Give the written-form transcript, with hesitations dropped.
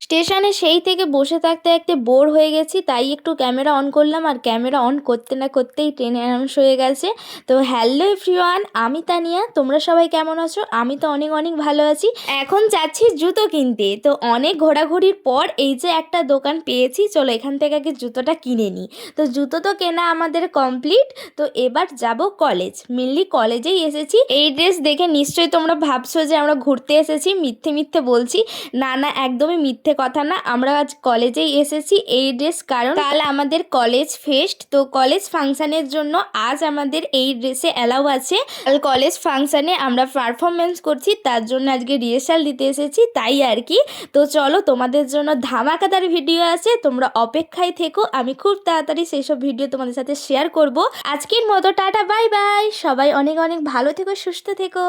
স্টেশনে সেই থেকে বসে থাকতে থাকতে বোর হয়ে গেছি, তাই একটু ক্যামেরা অন করলাম। আর ক্যামেরা অন করতে না করতেই ট্রেন অ্যানাউন্স হয়ে গেছে। তো হ্যালো এভরিওয়ান, আমি তানিয়া। তোমরা সবাই কেমন আছো? আমি তো অনেক অনেক ভালো আছি। এখন যাচ্ছি জুতো কিনতে। তো অনেক ঘোরাঘুরির পর এই যে একটা দোকান পেয়েছি, চলো এখান থেকে আগে জুতোটা কিনে নিই। তো জুতো তো কেনা আমাদের কমপ্লিট। তো এবার যাব কলেজ, মেনলি কলেজেই এসেছি। এই ড্রেস দেখে নিশ্চয়ই তোমরা ভাবছো যে আমরা ঘুরতে এসেছি, মিথ্যে মিথ্যে বলছি। না না, একদমই মিথ্যে কথা না। আমরা আজ কলেজেই এসেছি এই ড্রেস, কারণ কাল আমাদের কলেজ ফেস্ট। তো কলেজ ফাংশানের জন্য আজ আমাদের এই ড্রেসে অ্যালাউ আছে। কাল কলেজ ফাংশানে আমরা পারফরমেন্স করছি, তার জন্য আজকে রিহার্সাল দিতে এসেছি, তাই আর কি। তো চলো, তোমাদের জন্য ধামাকাদার ভিডিও আছে, তোমরা অপেক্ষায় থেকো। আমি খুব তাড়াতাড়ি সেই সব ভিডিও তোমাদের সাথে শেয়ার করব। আজকের মতো টাটা, বাই বাই। সবাই অনেক অনেক ভালো থেকো, সুস্থ থেকো।